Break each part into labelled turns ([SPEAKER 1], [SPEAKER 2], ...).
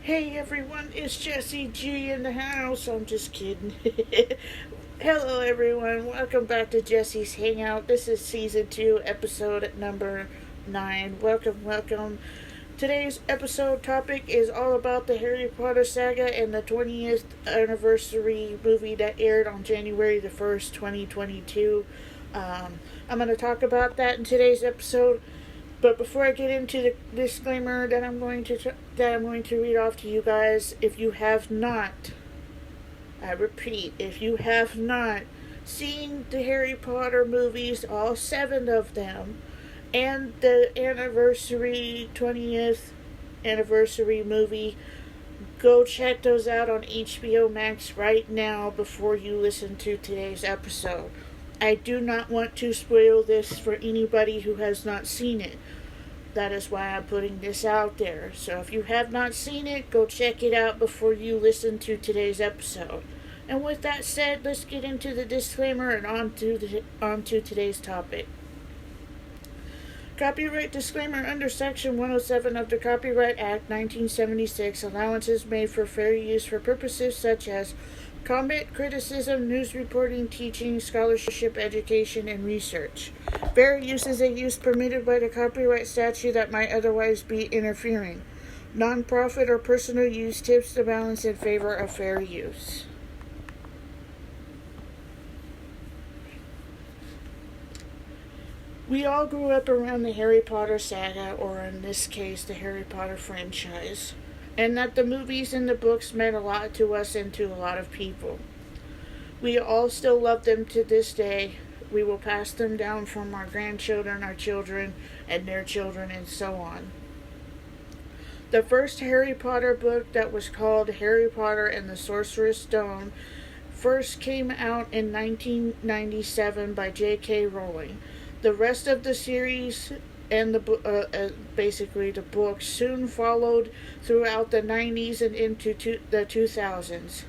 [SPEAKER 1] Hey everyone, it's Jessie G in the house. I'm just kidding. Hello everyone, welcome back to Jessie's Hangout. This is season 2, episode number 9. Welcome. Today's episode topic is all about the Harry Potter saga and the 20th anniversary movie that aired on January the 1st, 2022. I'm going to talk about that in today's episode. But before I get into the disclaimer that I'm going to read off to you guys, if you have not, I repeat, if you have not seen the Harry Potter movies, all 7 of them, and the 20th anniversary movie, go check those out on HBO Max right now before you listen to today's episode. I do not want to spoil this for anybody who has not seen it. That is why I'm putting this out there. So if you have not seen it, go check it out before you listen to today's episode. And with that said, let's get into the disclaimer and on to today's topic. Copyright disclaimer under Section 107 of the Copyright Act 1976, allowances made for fair use for purposes such as comment, criticism, news reporting, teaching, scholarship, education, and research. Fair use is a use permitted by the copyright statute that might otherwise be interfering. Non-profit or personal use tips the balance in favor of fair use. We all grew up around the Harry Potter saga, or in this case, the Harry Potter franchise, and that the movies and the books meant a lot to us and to a lot of people. We all still love them to this day. We will pass them down from our grandchildren, our children, and their children, and so on. The first Harry Potter book, that was called Harry Potter and the Sorcerer's Stone, first came out in 1997 by J.K. Rowling. The rest of the series and basically the books soon followed throughout the 90s and into the 2000s.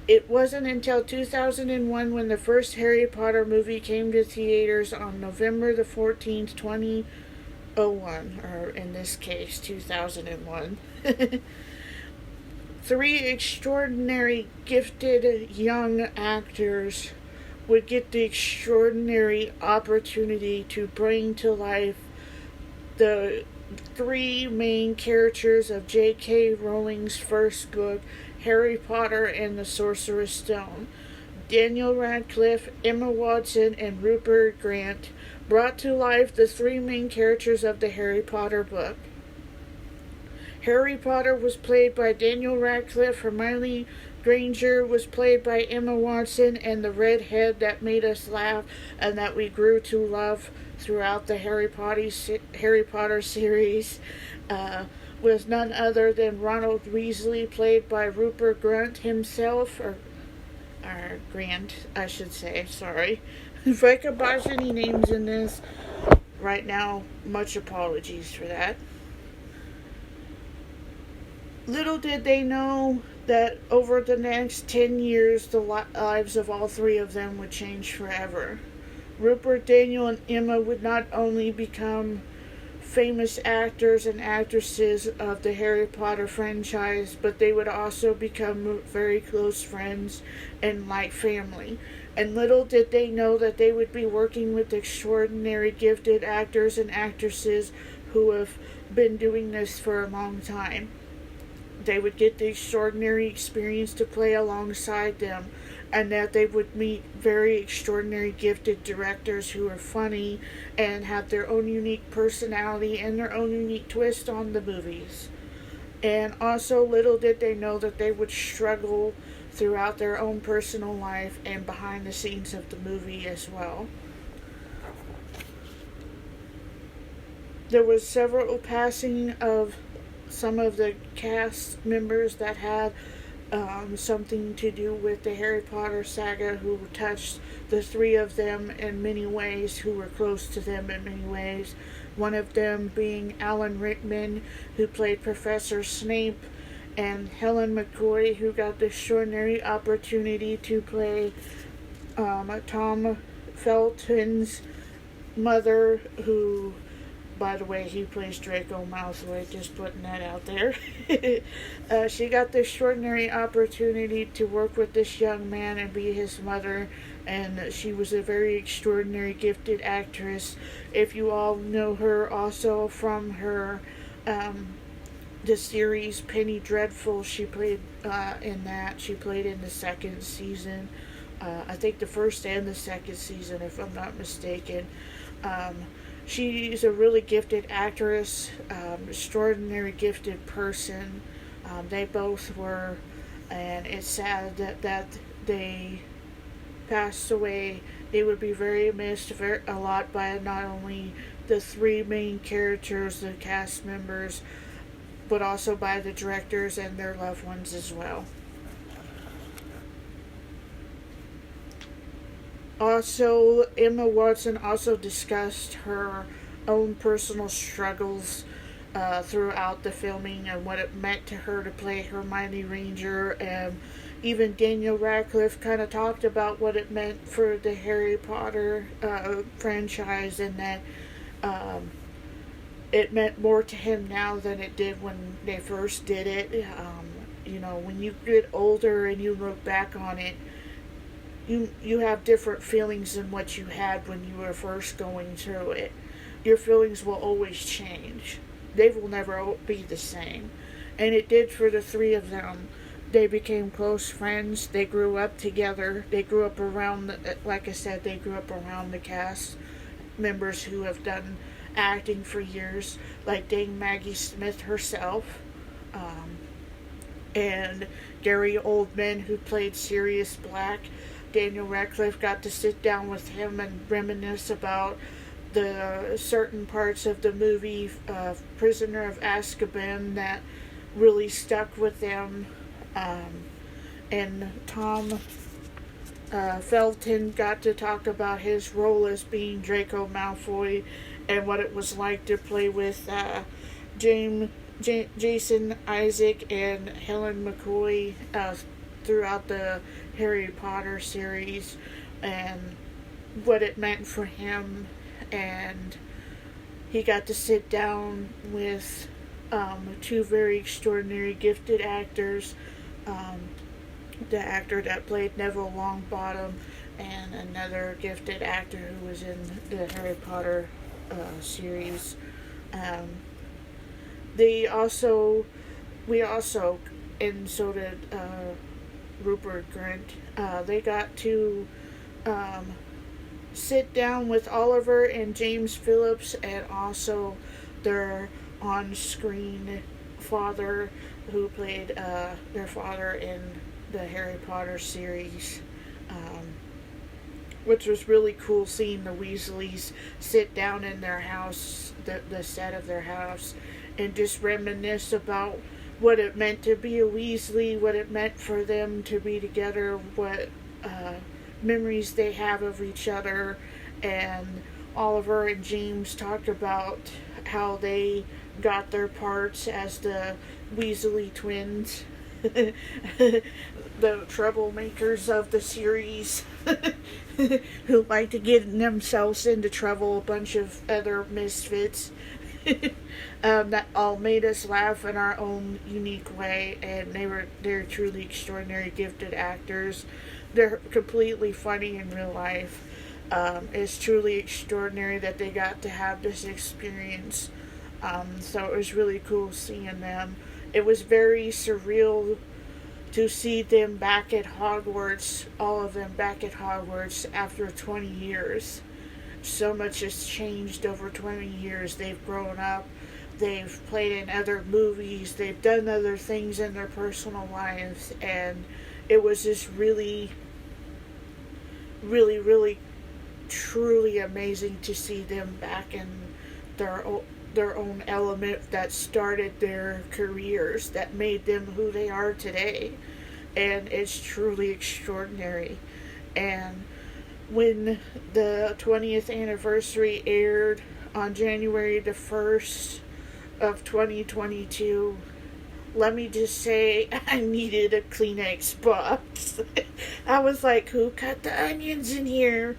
[SPEAKER 1] It wasn't until 2001 when the first Harry Potter movie came to theaters on November the 14th, 2001, or in this case, 2001. 3 extraordinary gifted young actors would get the extraordinary opportunity to bring to life the 3 main characters of J.K. Rowling's first book, Harry Potter and the Sorcerer's Stone. Daniel Radcliffe, Emma Watson, and Rupert Grint brought to life the 3 main characters of the Harry Potter book. Harry Potter was played by Daniel Radcliffe, Hermione Granger was played by Emma Watson, and the redhead that made us laugh and that we grew to love throughout the Harry Potter series was none other than Ronald Weasley, played by Rupert Grint himself, or Grant, I should say, sorry. If I could botch any names in this right now, much apologies for that. Little did they know that over the next 10 years, the lives of all 3 of them would change forever. Rupert, Daniel, and Emma would not only become famous actors and actresses of the Harry Potter franchise, but they would also become very close friends and like family. And little did they know that they would be working with extraordinary gifted actors and actresses who have been doing this for a long time. They would get the extraordinary experience to play alongside them, and that they would meet very extraordinary gifted directors who are funny and have their own unique personality and their own unique twist on the movies. And also, little did they know that they would struggle throughout their own personal life and behind the scenes of the movie as well. There was several passing of some of the cast members that had something to do with the Harry Potter saga, who touched the 3 of them in many ways, who were close to them in many ways. One of them being Alan Rickman, who played Professor Snape, and Helen McCoy, who got the extraordinary opportunity to play Tom Felton's mother, who by the way, he plays Draco Malfoy, just putting that out there. She got the extraordinary opportunity to work with this young man and be his mother, and she was a very extraordinary, gifted actress. If you all know her also from her, the series Penny Dreadful, she played in that. She played in the second season. I think the first and the second season, if I'm not mistaken. She's a really gifted actress, extraordinary gifted person. They both were, and it's sad that they passed away. They would be very missed a lot by not only the three main characters, the cast members, but also by the directors and their loved ones as well. Also, Emma Watson also discussed her own personal struggles throughout the filming and what it meant to her to play Hermione Granger. And even Daniel Radcliffe kind of talked about what it meant for the Harry Potter franchise, and that it meant more to him now than it did when they first did it. When you get older and you look back on it, you have different feelings than what you had when you were first going through it. Your feelings will always change. They will never be the same. And it did for the three of them. They became close friends. They grew up together. They grew up around, like I said, they grew up around the cast members who have done acting for years, like Dame Maggie Smith herself, and Gary Oldman, who played Sirius Black. Daniel Radcliffe got to sit down with him and reminisce about the certain parts of the movie Prisoner of Azkaban that really stuck with them. And Tom Felton got to talk about his role as being Draco Malfoy and what it was like to play with Jason Isaac and Helen McCoy throughout the Harry Potter series, and what it meant for him. And he got to sit down with two very extraordinary gifted actors, the actor that played Neville Longbottom and another gifted actor who was in the Harry Potter series. We also, and so did Rupert Grint, they got to sit down with Oliver and James Phillips, and also their on-screen father, who played their father in the Harry Potter series, which was really cool, seeing the Weasleys sit down in their house, the set of their house, and just reminisce about what it meant to be a Weasley, what it meant for them to be together, what memories they have of each other. And Oliver and James talked about how they got their parts as the Weasley Twins, the troublemakers of the series, who like to get themselves into trouble, a bunch of other misfits. That all made us laugh in our own unique way, and they're truly extraordinary gifted actors. They're completely funny in real life. It's truly extraordinary that they got to have this experience. So it was really cool seeing them. It was very surreal to see them back at Hogwarts, all of them back at Hogwarts after 20 years. So much has changed over 20 years. They've grown up. They've played in other movies. They've done other things in their personal lives. And it was just really, really, really, truly amazing to see them back in their own element that started their careers, that made them who they are today. And it's truly extraordinary. And when the 20th anniversary aired on January the 1st of 2022, let me just say, I needed a Kleenex box. I was like, who cut the onions in here?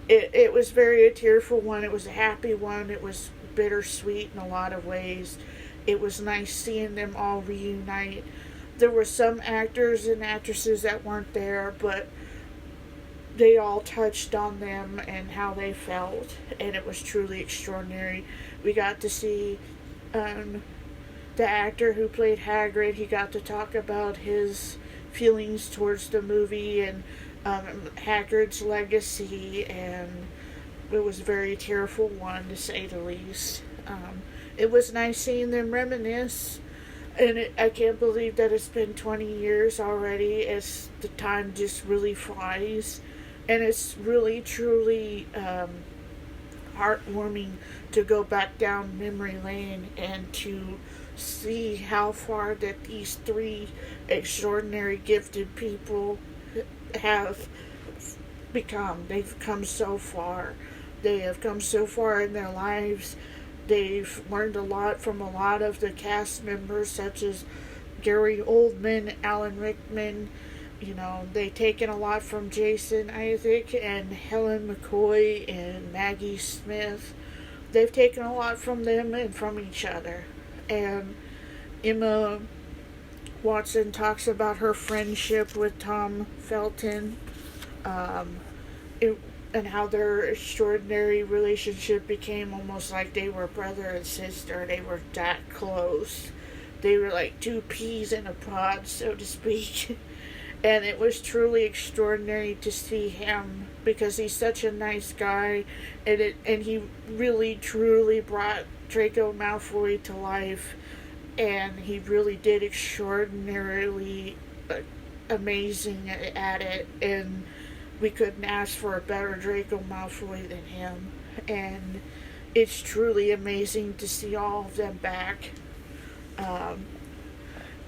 [SPEAKER 1] It was a tearful one. It was a happy one. It was bittersweet in a lot of ways. It was nice seeing them all reunite. There were some actors and actresses that weren't there, but they all touched on them and how they felt, and it was truly extraordinary. We got to see the actor who played Hagrid. He got to talk about his feelings towards the movie and Hagrid's legacy, and it was a very tearful one, to say the least. It was nice seeing them reminisce, and I can't believe that it's been 20 years already, as the time just really flies. And it's really, truly heartwarming to go back down memory lane and to see how far that these three extraordinary gifted people have become. They've come so far. They have come so far in their lives. They've learned a lot from a lot of the cast members, such as Gary Oldman, Alan Rickman. You know, they've taken a lot from Jason Isaac and Helen McCoy and Maggie Smith. They've taken a lot from them and from each other. And Emma Watson talks about her friendship with Tom Felton, and how their extraordinary relationship became almost like they were brother and sister. They were that close. They were like two peas in a pod, so to speak. And it was truly extraordinary to see him, because he's such a nice guy, and he really truly brought Draco Malfoy to life, and he really did extraordinarily amazing at it, and we couldn't ask for a better Draco Malfoy than him. And it's truly amazing to see all of them back.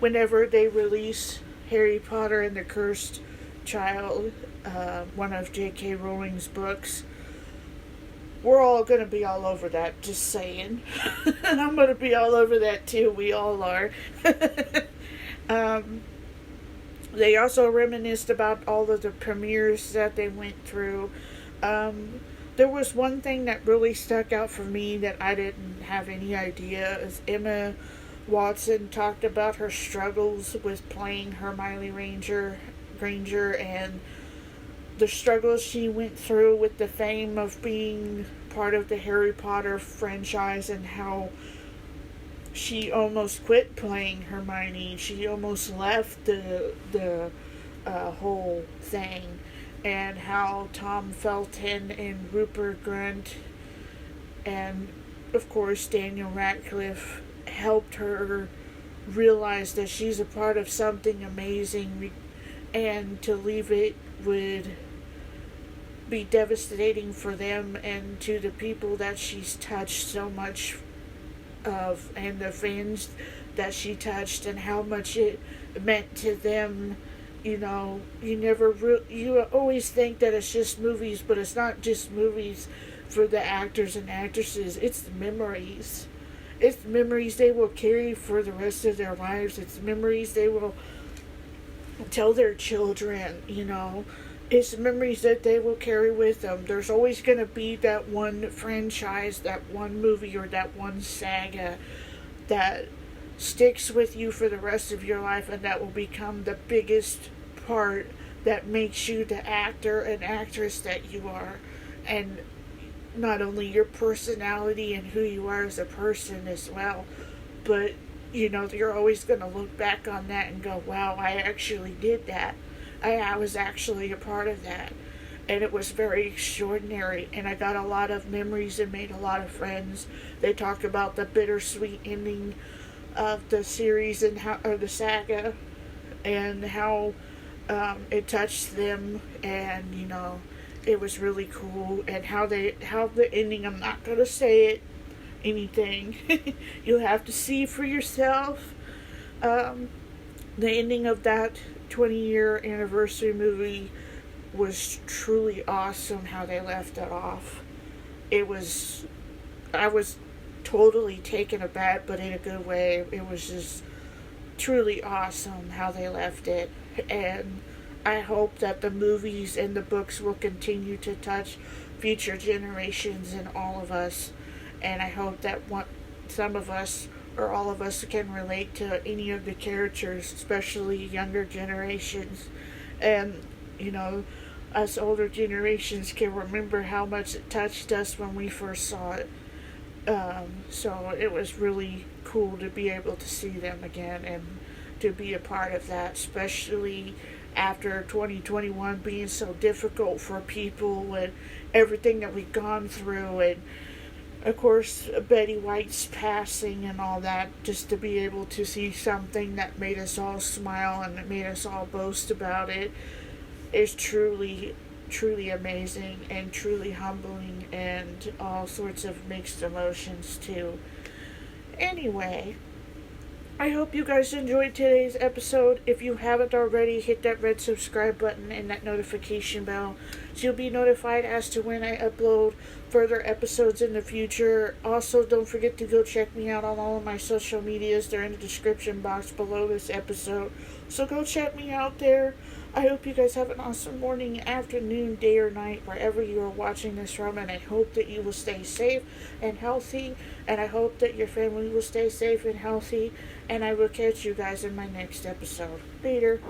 [SPEAKER 1] Whenever they release Harry Potter and the Cursed Child, one of J.K. Rowling's books, we're all going to be all over that, just saying. And I'm going to be all over that too, we all are. They also reminisced about all of the premieres that they went through. There was one thing that really stuck out for me that I didn't have any idea, is Emma Watson talked about her struggles with playing Hermione Granger and the struggles she went through with the fame of being part of the Harry Potter franchise, and how she almost quit playing Hermione. She almost left the whole thing, and how Tom Felton and Rupert Grint and, of course, Daniel Radcliffe helped her realize that she's a part of something amazing, and to leave it would be devastating for them and to the people that she's touched so much of, and the fans that she touched, and how much it meant to them. You know, you always think that it's just movies, but it's not just movies for the actors and actresses. It's the memories. It's memories they will carry for the rest of their lives. It's memories they will tell their children, you know. It's memories that they will carry with them. There's always going to be that one franchise, that one movie, or that one saga that sticks with you for the rest of your life, and that will become the biggest part that makes you the actor and actress that you are. And not only your personality and who you are as a person as well, but, you know, you're always going to look back on that and go, wow, I actually did that. I was actually a part of that. And it was very extraordinary. And I got a lot of memories and made a lot of friends. They talk about the bittersweet ending of the series and how, or the saga, and how it touched them, and, you know, it was really cool. And how the ending, I'm not going to say anything. You'll have to see for yourself. The ending of that 20-year anniversary movie was truly awesome, how they left it off. I was totally taken aback, but in a good way. It was just truly awesome how they left it. And I hope that the movies and the books will continue to touch future generations and all of us. and I hope that some of us or all of us can relate to any of the characters, especially younger generations. And, you know, us older generations can remember how much it touched us when we first saw it. So it was really cool to be able to see them again and to be a part of that, especially after 2021 being so difficult for people and everything that we've gone through, and of course Betty White's passing and all that. Just to be able to see something that made us all smile and that made us all boast about it is truly amazing and truly humbling, and all sorts of mixed emotions too. Anyway, I hope you guys enjoyed today's episode. If you haven't already, hit that red subscribe button and that notification bell so you'll be notified as to when I upload further episodes in the future. Also, don't forget to go check me out on all of my social medias. They're in the description box below this episode. So go check me out there. I hope you guys have an awesome morning, afternoon, day, or night, wherever you are watching this from, and I hope that you will stay safe and healthy, and I hope that your family will stay safe and healthy, and I will catch you guys in my next episode. Later.